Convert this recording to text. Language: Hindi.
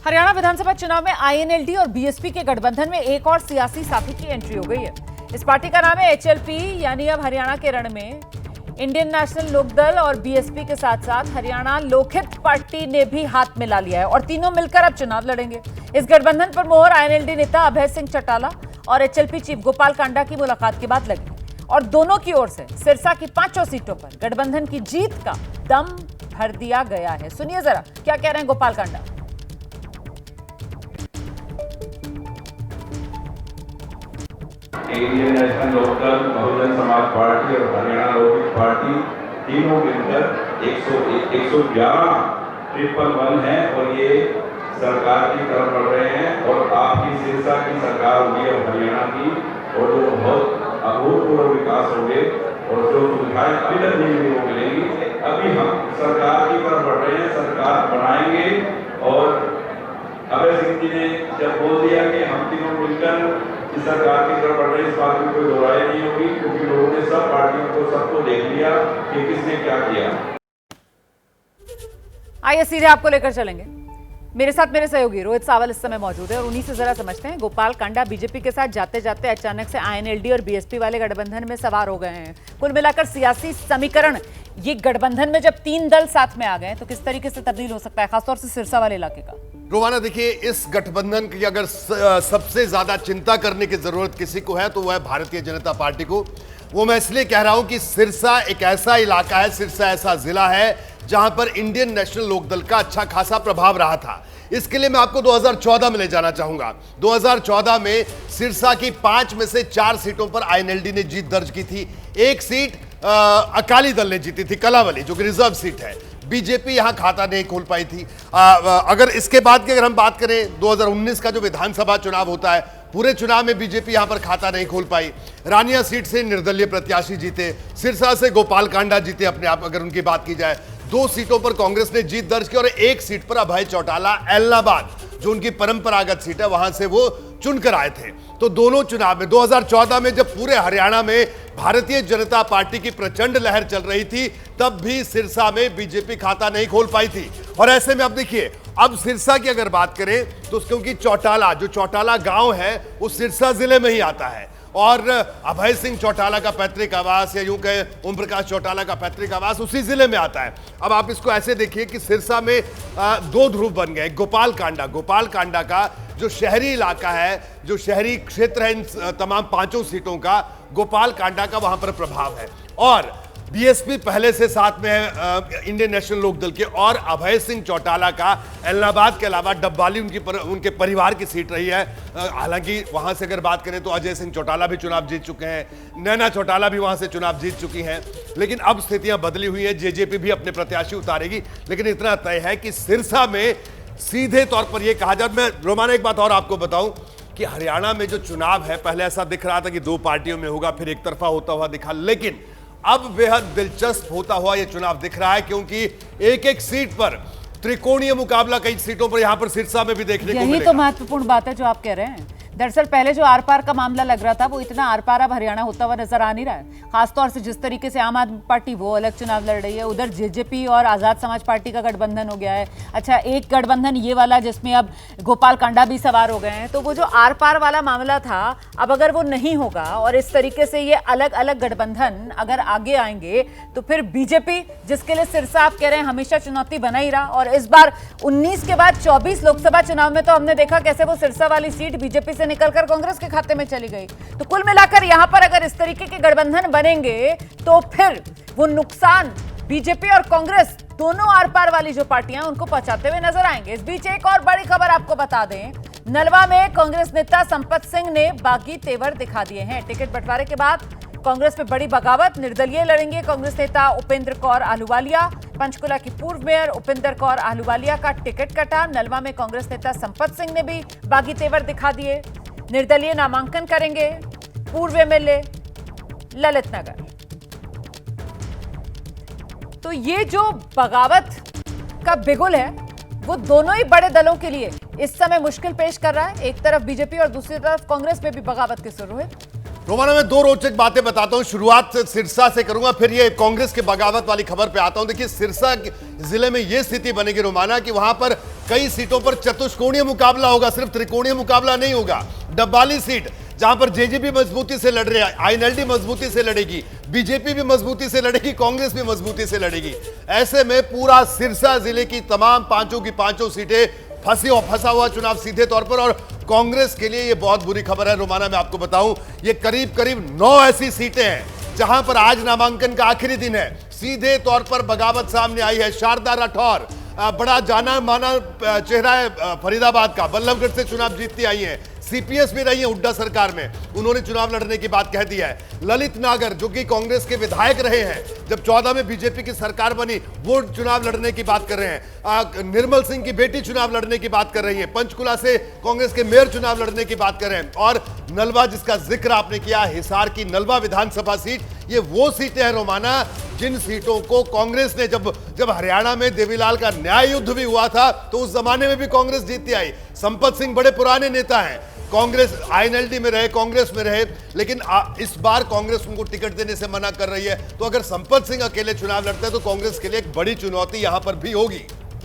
हरियाणा विधानसभा चुनाव में आईएनएलडी और बीएसपी के गठबंधन में एक और सियासी साथी की एंट्री हो गई है। इस पार्टी का नाम है एचएलपी, यानी अब हरियाणा के रण में इंडियन नेशनल लोकदल और बीएसपी के साथ साथ हरियाणा लोकहित पार्टी ने भी हाथ मिला लिया है और तीनों मिलकर अब चुनाव लड़ेंगे। इस गठबंधन पर मोहर आईएनएलडी नेता अभय सिंह चौटाला और एचएलपी चीफ गोपाल कांडा की मुलाकात के बाद लगी और दोनों की ओर से सिरसा की 5 सीटों पर गठबंधन की जीत का दम भर दिया गया है। सुनिए जरा क्या कह रहे हैं Gopal Kanda. Indian national Lokdal, Bahujan Samaj party और हरियाणा लोकहित पार्टी तीनों मिलकर 111 ट्रिपल है और ये सरकार की तरफ बढ़ रहे हैं और आपकी सिरसा की सरकार होगी अब हरियाणा की और जो बहुत अभूतपूर्व विकास होंगे और जो सुविधाएं अभी तक नहीं मिलेंगी, अभी हम सरकार की तरफ बढ़ रहे हैं, सरकार बनाएंगे। और अभय सिंह जी ने जब बोल दिया कि हम तीनों मिलकर इस सरकार की तरफ बढ़ रहे हैं, इस बात में कोई दोहराई नहीं होगी, क्योंकि लोगों ने सब पार्टियों को सबको देख लिया कि किसने क्या किया। आइए सीधे आपको लेकर चलेंगे। मेरे साथ मेरे सहयोगी रोहित सावल इस समय मौजूद है और उन्हीं से जरा समझते हैं। गोपाल कांडा बीजेपी के साथ जाते जाते अचानक से आईएनएलडी और बीएसपी वाले गठबंधन में सवार हो गए हैं। कुल मिलाकर सियासी समीकरण, ये गठबंधन में जब 3 दल साथ में आ गए तो किस तरीके से तब्दील हो सकता है, खासतौर से सिरसा वाले इलाके का? रोमाना, देखिए, इस गठबंधन की अगर सबसे ज्यादा चिंता करने की जरूरत किसी को है तो वह है भारतीय जनता पार्टी को। वो मैं इसलिए कह रहा हूं कि सिरसा एक ऐसा इलाका है, सिरसा ऐसा जिला है जहां पर इंडियन नेशनल लोकदल का अच्छा खासा प्रभाव रहा था। इसके लिए मैं आपको 2014 में ले जाना चाहूंगा। 2014 में सिरसा की 5 में से 4 सीटों पर आईएनएलडी ने जीत दर्ज की थी। एक सीट अकाली दल ने जीती थी, कलावली, जो कि रिजर्व सीट है। बीजेपी यहां खाता नहीं खोल पाई थी। अगर इसके बाद की अगर हम बात करें, 2019 का जो विधानसभा चुनाव होता है, पूरे चुनाव में बीजेपी यहां पर खाता नहीं खोल पाई। रानिया सीट से निर्दलीय प्रत्याशी जीते, सिरसा से गोपाल कांडा जीते अपने आप, अगर उनकी बात की जाए। 2 सीटों पर कांग्रेस ने जीत दर्ज की और 1 सीट पर अभय चौटाला एलनाबाद, जो उनकी परंपरागत सीट है, वहां से वो चुनकर आए थे। तो दोनों चुनाव में 2014 में जब पूरे हरियाणा में भारतीय जनता पार्टी की प्रचंड लहर चल रही थी, तब भी सिरसा में बीजेपी खाता नहीं खोल पाई थी। और ऐसे में अब देखिए, अब सिरसा की अगर बात करें तो क्योंकि चौटाला, जो चौटाला गांव है, वो सिरसा जिले में ही आता है और अभय सिंह चौटाला का पैतृक आवास, या यूं कहें ओम प्रकाश चौटाला का पैतृक आवास उसी जिले में आता है। अब आप इसको ऐसे देखिए कि सिरसा में 2 ध्रुव बन गए। गोपाल कांडा का जो शहरी इलाका है, जो शहरी क्षेत्र है, इन तमाम 5 सीटों का गोपाल कांडा का वहां पर प्रभाव है। और बीएसपी पहले से साथ में है इंडियन नेशनल लोकदल के, और अभय सिंह चौटाला का एलनाबाद के अलावा डब्बाली उनके परिवार की सीट रही है। हालांकि वहां से अगर बात करें तो अजय सिंह चौटाला भी चुनाव जीत चुके हैं, नैना चौटाला भी वहां से चुनाव जीत चुकी हैं। लेकिन अब स्थितियां बदली हुई हैं, जेजेपी भी अपने प्रत्याशी उतारेगी। लेकिन इतना तय है कि सिरसा में सीधे तौर पर यह कहा जाए, मैं रोमाना एक बात और आपको बताऊं कि हरियाणा में जो चुनाव है, पहले ऐसा दिख रहा था कि 2 पार्टियों में होगा, फिर एक तरफा होता हुआ दिखा, लेकिन अब बेहद दिलचस्प होता हुआ यह चुनाव दिख रहा है, क्योंकि एक सीट पर त्रिकोणीय मुकाबला कई सीटों पर यहां पर सिरसा में भी देखने को मिलेगा। यही तो महत्वपूर्ण बात है जो आप कह रहे हैं। दरअसल पहले जो आर पार का मामला लग रहा था, वो इतना आर पार अब हरियाणा होता हुआ नजर आ नहीं रहा है। खासतौर से जिस तरीके से आम आदमी पार्टी वो अलग चुनाव लड़ रही है, उधर जेजेपी और आजाद समाज पार्टी का गठबंधन हो गया है। अच्छा, एक गठबंधन ये वाला जिसमें अब गोपाल कांडा भी सवार हो गए हैं। तो वो जो आर पार वाला मामला था, अब अगर वो नहीं होगा और इस तरीके से ये अलग अलग गठबंधन अगर आगे आएंगे, तो फिर बीजेपी, जिसके लिए सिरसा आप कह रहे हैं हमेशा चुनौती बना ही रहा, और इस बार 19 के बाद 24 लोकसभा चुनाव में तो हमने देखा कैसे वो सिरसा वाली सीट बीजेपी से निकलकर कांग्रेस के खाते में चली गई। तो कुल मिलाकर यहां पर अगर इस तरीके के गठबंधन बनेंगे तो फिर वो नुकसान बीजेपी और कांग्रेस दोनों आर पार वाली जो पार्टियां उनको पहुंचाते हुए नजर आएंगे। इस बीच एक और बड़ी खबर आपको बता दें, नलवा में कांग्रेस नेता संपत सिंह ने बागी तेवर दिखा दिए हैं। टिकट बंटवारे के बाद कांग्रेस में बड़ी बगावत, निर्दलीय लड़ेंगे कांग्रेस नेता उपेंद्र कौर आहलूवालिया। पंचकुला की पूर्व मेयर उपेंद्र कौर आहलूवालिया का टिकट कटा। नलवा में कांग्रेस नेता संपत सिंह ने भी बागी तेवर दिखा दिए। निर्दलीय नामांकन करेंगे पूर्व एमएलए ललित नगर। तो ये जो बगावत का बिगुल है, वो दोनों ही बड़े दलों के लिए इस समय मुश्किल पेश कर रहा है। एक तरफ बीजेपी और दूसरी तरफ कांग्रेस में भी बगावत के सुर हुए। रोमाना, मैं 2 रोचक बातें बताता हूं। शुरुआत सिरसा से करूंगा, फिर ये कांग्रेस के बगावत वाली खबर पे आता हूं। देखिए, सिरसा जिले में ये स्थिति बनेगी रोमाना कि वहां पर कई सीटों पर चतुष्कोणीय मुकाबला होगा, सिर्फ त्रिकोणीय मुकाबला नहीं होगा। डब्बाली सीट जहां पर जेजेपी मजबूती से लड़ रहे हैं, आईएनएलडी मजबूती से लड़ेगी, बीजेपी भी मजबूती से लड़ेगी, कांग्रेस भी मजबूती से लड़ेगी। ऐसे में पूरा सिरसा जिले की तमाम पांचों की पांचों सीटें फंसा हुआ चुनाव सीधे तौर पर। और कांग्रेस के लिए यह बहुत बुरी खबर है रोमाना, मैं आपको बताऊं, ये करीब करीब 9 ऐसी सीटें हैं जहां पर आज नामांकन का आखिरी दिन है। सीधे तौर पर बगावत सामने आई है। शारदा राठौर बड़ा जाना माना चेहरा है फरीदाबाद का, बल्लभगढ़ से चुनाव जीतती आई है, सीपीएस भी रही है हुड्डा सरकार में, उन्होंने चुनाव लड़ने की बात कह दी है। ललित नागर जो कि कांग्रेस के विधायक रहे हैं, जब 14 में बीजेपी की सरकार बनी वो चुनाव लड़ने की बात कर रहे हैं। निर्मल सिंह की बेटी चुनाव लड़ने की बात कर रही है। पंचकुला से कांग्रेस के मेयर चुनाव लड़ने की बात कर रहे हैं। और नलवा जिसका जिक्र आपने किया, हिसार की नलवा विधानसभा सीट, ये वो सीटें हैं रोमाना जिन सीटों को कांग्रेस ने जब हरियाणा में देवीलाल का न्याय युद्ध भी हुआ था तो उस जमाने में भी कांग्रेस जीतती आई। संपत सिंह बड़े पुराने नेता हैं, कांग्रेस आईएनएलडी में रहे, कांग्रेस में रहे, लेकिन इस बार कांग्रेस उनको टिकट देने से मना कर रही है। तो अगर संपत सिंह अकेले चुनाव लड़ते हैं तो कांग्रेस के लिए एक बड़ी चुनौती यहां पर भी होगी।